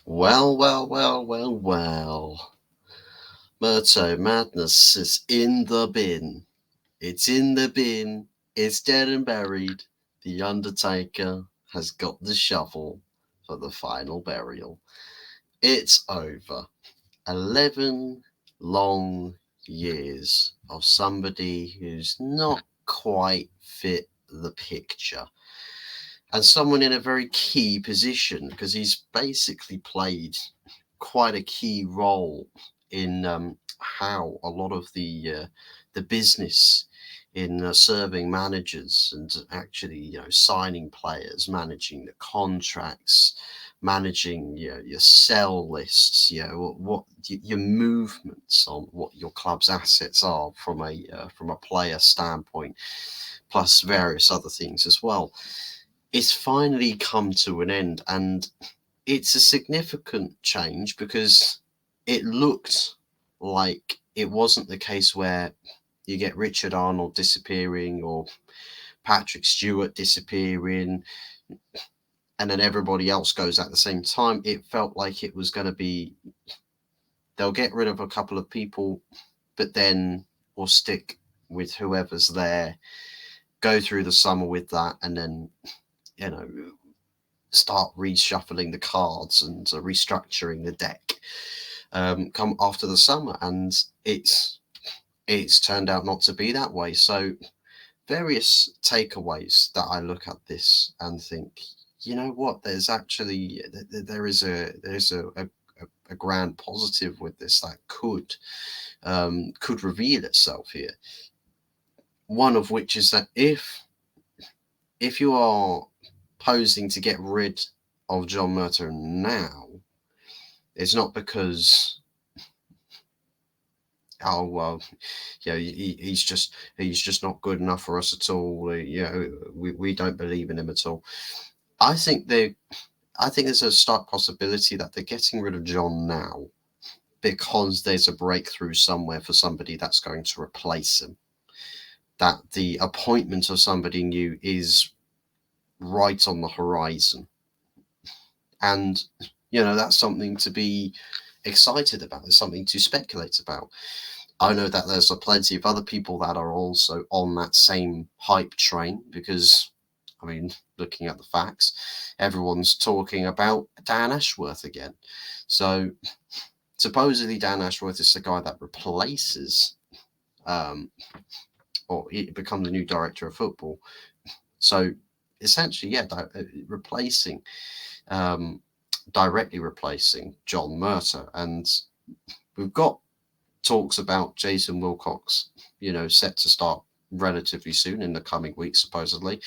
Well, well, well, well, well. Murto Madness is in the bin. It's in the bin. It's dead and buried. The Undertaker has got the shovel for the final burial. It's over. 11 long years of somebody who's not quite fit the picture. And someone in a very key position because he's basically played quite a key role in how a lot of the business in serving managers and actually signing players, managing the contracts, managing your sell lists, what your movements on what your club's assets are from a player standpoint, plus various other things as well. It's finally come to an end, and it's a significant change because it looked like it wasn't the case where you get Richard Arnold disappearing or Patrick Stewart disappearing and then everybody else goes at the same time. It felt like it was going to be they'll get rid of a couple of people, but then we'll stick with whoever's there, go through the summer with that, and then, you know, start reshuffling the cards and restructuring the deck come after the summer, and it's turned out not to be that way. So various takeaways that I look at this and think, you know what? There's actually a grand positive with this that could reveal itself here. One of which is that if you are posing to get rid of John Murtough now, it's not because oh well, he's just not good enough for us at all. We don't believe in him at all. I think they I think there's a stark possibility that they're getting rid of John now because there's a breakthrough somewhere for somebody that's going to replace him. That the appointment of somebody new is right on the horizon, and that's something to be excited about. There's something to speculate about. I know that there's plenty of other people that are also on that same hype train because, I mean, looking at the facts, everyone's talking about Dan Ashworth again. So supposedly Dan Ashworth is the guy that replaces, or he becomes the new director of football. So essentially, yeah, replacing, directly replacing John Murtough. And we've got talks about Jason Wilcox, set to start relatively soon in the coming weeks, supposedly,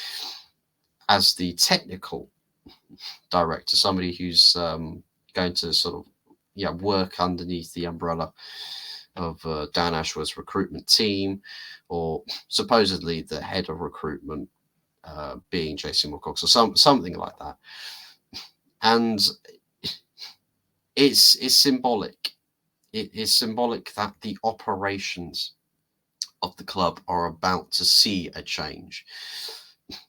as the technical director, somebody who's going to sort of work underneath the umbrella of Dan Ashworth's recruitment team, or supposedly the head of recruitment being Jason Wilcox or something like that. And it's symbolic. It is symbolic that the operations of the club are about to see a change.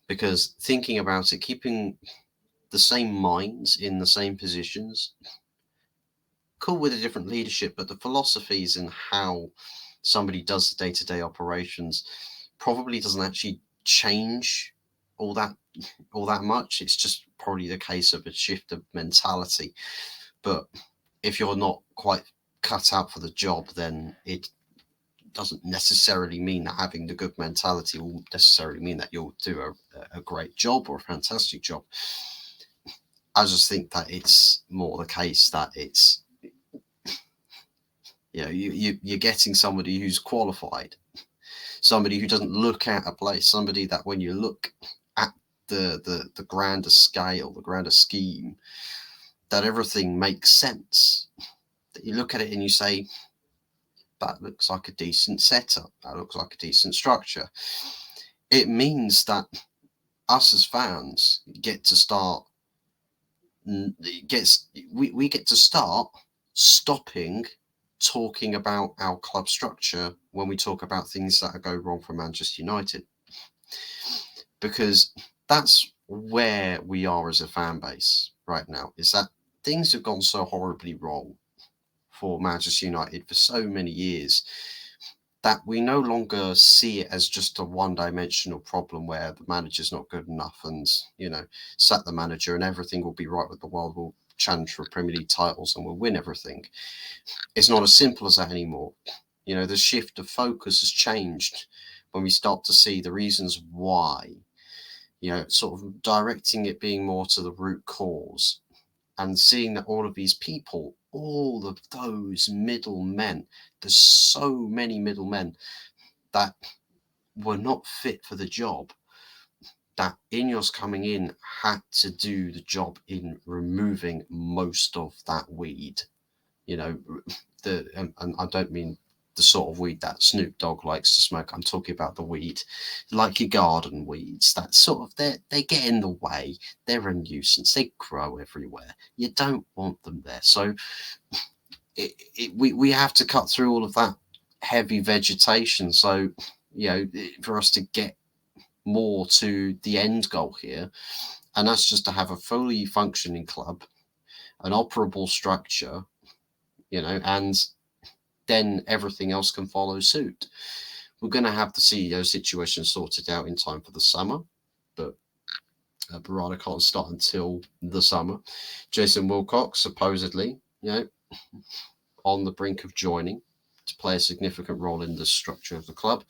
Because thinking about it, keeping the same minds in the same positions, cool with a different leadership, but the philosophies and how somebody does the day-to-day operations probably doesn't actually change all that much. It's just probably the case of a shift of mentality. But if you're not quite cut out for the job, then it doesn't necessarily mean that having the good mentality will necessarily mean that you'll do a great job or a fantastic job. I just think that it's more the case that it's you're getting somebody who's qualified, somebody who doesn't look at a place, somebody that when you look at the grander scale, the grander scheme, that everything makes sense. That you look at it and you say, that looks like a decent setup. That looks like a decent structure. It means that us as fans get to start. We get to start stopping talking about our club structure when we talk about things that go wrong for Manchester United, because that's where we are as a fan base right now. Is that things have gone so horribly wrong for Manchester United for so many years that we no longer see it as just a one-dimensional problem where the manager's not good enough and, sack the manager and everything will be right with the world. We'll challenge for Premier League titles and we'll win everything. It's not as simple as that anymore. The shift of focus has changed when we start to see the reasons why, sort of directing it being more to the root cause and seeing that all of these people, all of those middlemen, there's so many middlemen that were not fit for the job, that Ineos coming in had to do the job in removing most of that weed. And I don't mean the sort of weed that Snoop Dogg likes to smoke. I'm talking about the weed, like your garden weeds. That sort of, they get in the way. They're a nuisance. They grow everywhere. You don't want them there. So we have to cut through all of that heavy vegetation. So, for us to get more to the end goal here, and that's just to have a fully functioning club, an operable structure, and then everything else can follow suit. We're going to have the CEO situation sorted out in time for the summer, but Barada can't start until the summer. Jason Wilcox, supposedly, on the brink of joining to play a significant role in the structure of the club.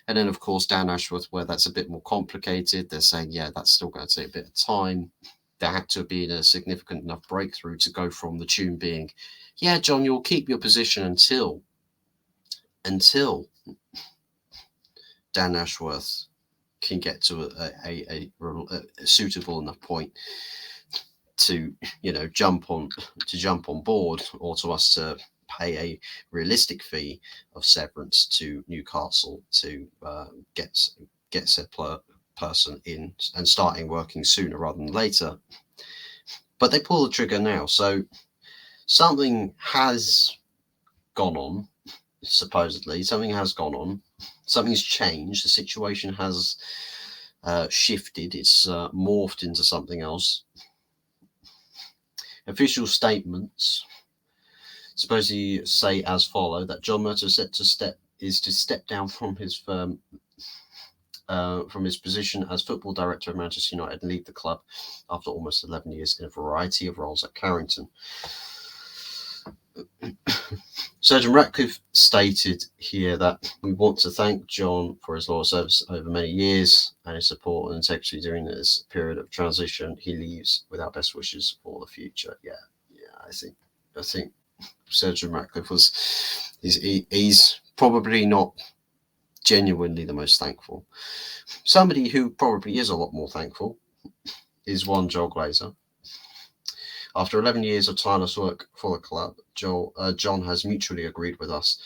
And then, of course, Dan Ashworth, where that's a bit more complicated. They're saying, that's still going to take a bit of time. There had to have been a significant enough breakthrough to go from the tune being, John, you'll keep your position until Dan Ashworth can get to a suitable enough point to jump on board, or to us to pay a realistic fee of severance to Newcastle to get said person in and starting working sooner rather than later. But they pull the trigger now, so something has gone on. Supposedly, something has gone on. Something's changed. The situation has shifted. It's morphed into something else. Official statements supposedly say as follow: that John Murtough is to step down from his firm, from his position as football director of Manchester United and leave the club after almost 11 years in a variety of roles at Carrington. Surgeon Ratcliffe stated here that we want to thank John for his loyal service over many years and his support and integrity during this period of transition. He leaves with our best wishes for the future. I think Surgeon Ratcliffe he's probably not genuinely the most thankful. Somebody who probably is a lot more thankful is one Joel Glazer. After 11 years of tireless work for the club, John has mutually agreed with us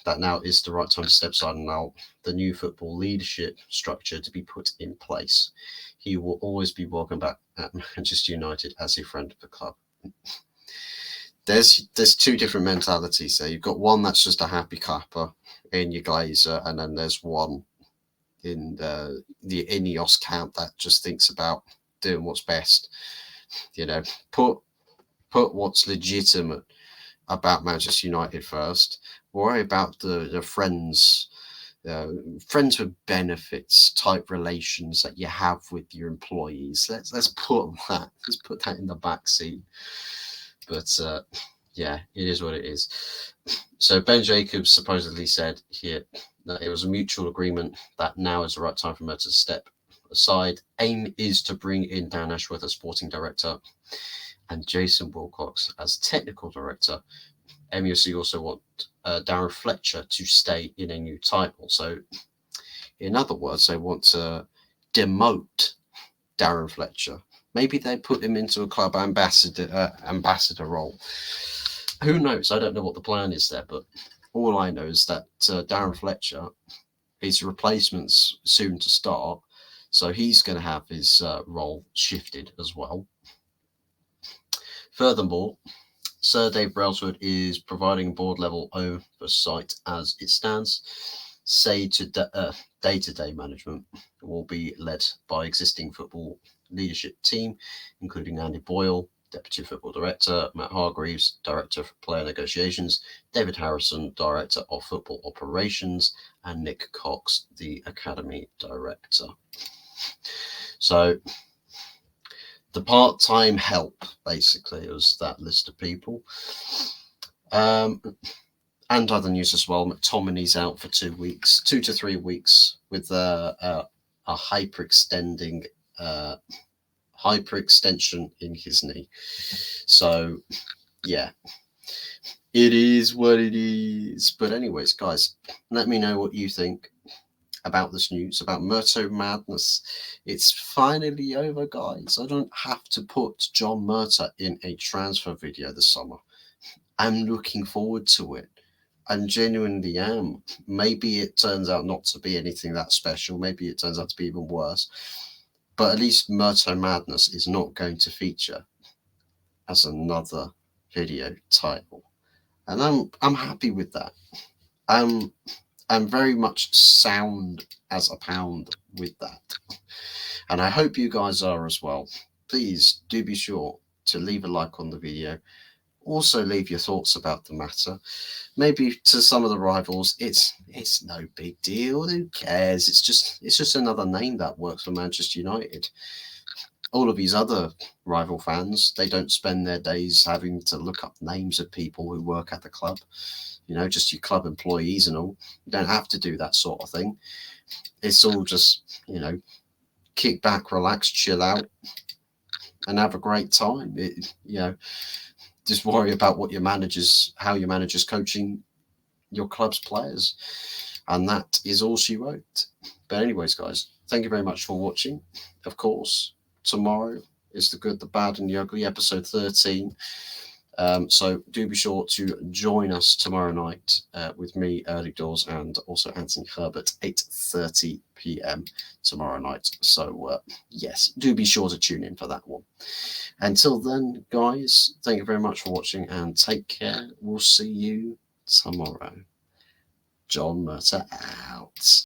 that now is the right time to step aside and allow the new football leadership structure to be put in place. He will always be welcome back at Manchester United as a friend of the club. There's two different mentalities there. You've got one that's just a happy clapper in your Glazer, and then there's one in the Ineos camp that just thinks about doing what's best. Put what's legitimate about Manchester United first. Worry about the friends with benefits type relations that you have with your employees. Let's put that in the back seat. But it is what it is. So Ben Jacobs supposedly said here that it was a mutual agreement that now is the right time for Murtough to step aside. Aim is to bring in Dan Ashworth as sporting director and Jason Wilcox as technical director. MUC also want Darren Fletcher to stay in a new title. So, in other words, they want to demote Darren Fletcher. Maybe they put him into a club ambassador role. Who knows? I don't know what the plan is there, but all I know is that Darren Fletcher, his replacement's soon to start, so he's going to have his role shifted as well. Furthermore, Sir Dave Brailsford is providing board-level oversight as it stands. Day-to-day management will be led by existing football leadership team, including Andy Boyle, Deputy Football Director, Matt Hargreaves, Director of Player Negotiations, David Harrison, Director of Football Operations, and Nick Cox, the Academy Director. So the part-time help, basically, was that list of people. And other news as well, McTominay's out for 2 weeks, 2 to 3 weeks, with a hyperextension in his knee. So, yeah, it is what it is. But anyways, guys, let me know what you think about this news, about Murtough Madness. It's finally over, guys. I don't have to put John Murtough in a transfer video this summer. I'm looking forward to it. I genuinely am. Maybe it turns out not to be anything that special. Maybe it turns out to be even worse. But at least Murtough Madness is not going to feature as another video title. And I'm happy with that. I'm very much sound as a pound with that. And I hope you guys are as well. Please do be sure to leave a like on the video. Also leave your thoughts about the matter. Maybe to some of the rivals, it's no big deal. Who cares? It's just another name that works for Manchester United. All of these other rival fans, they don't spend their days having to look up names of people who work at the club. You know, just your club employees and all. You don't have to do that sort of thing. It's all just, you know, kick back, relax, chill out, and have a great time. Just worry about what how your manager's coaching your club's players. And that is all she wrote. But anyways, guys, thank you very much for watching. Of course, tomorrow is the good, the bad, and the ugly, episode 13. So do be sure to join us tomorrow night with me, early doors, and also Anthony Herbert, 8:30 p.m. tomorrow night. So yes, do be sure to tune in for that one. Until then, guys, thank you very much for watching and take care. We'll see you tomorrow. John Murtough out.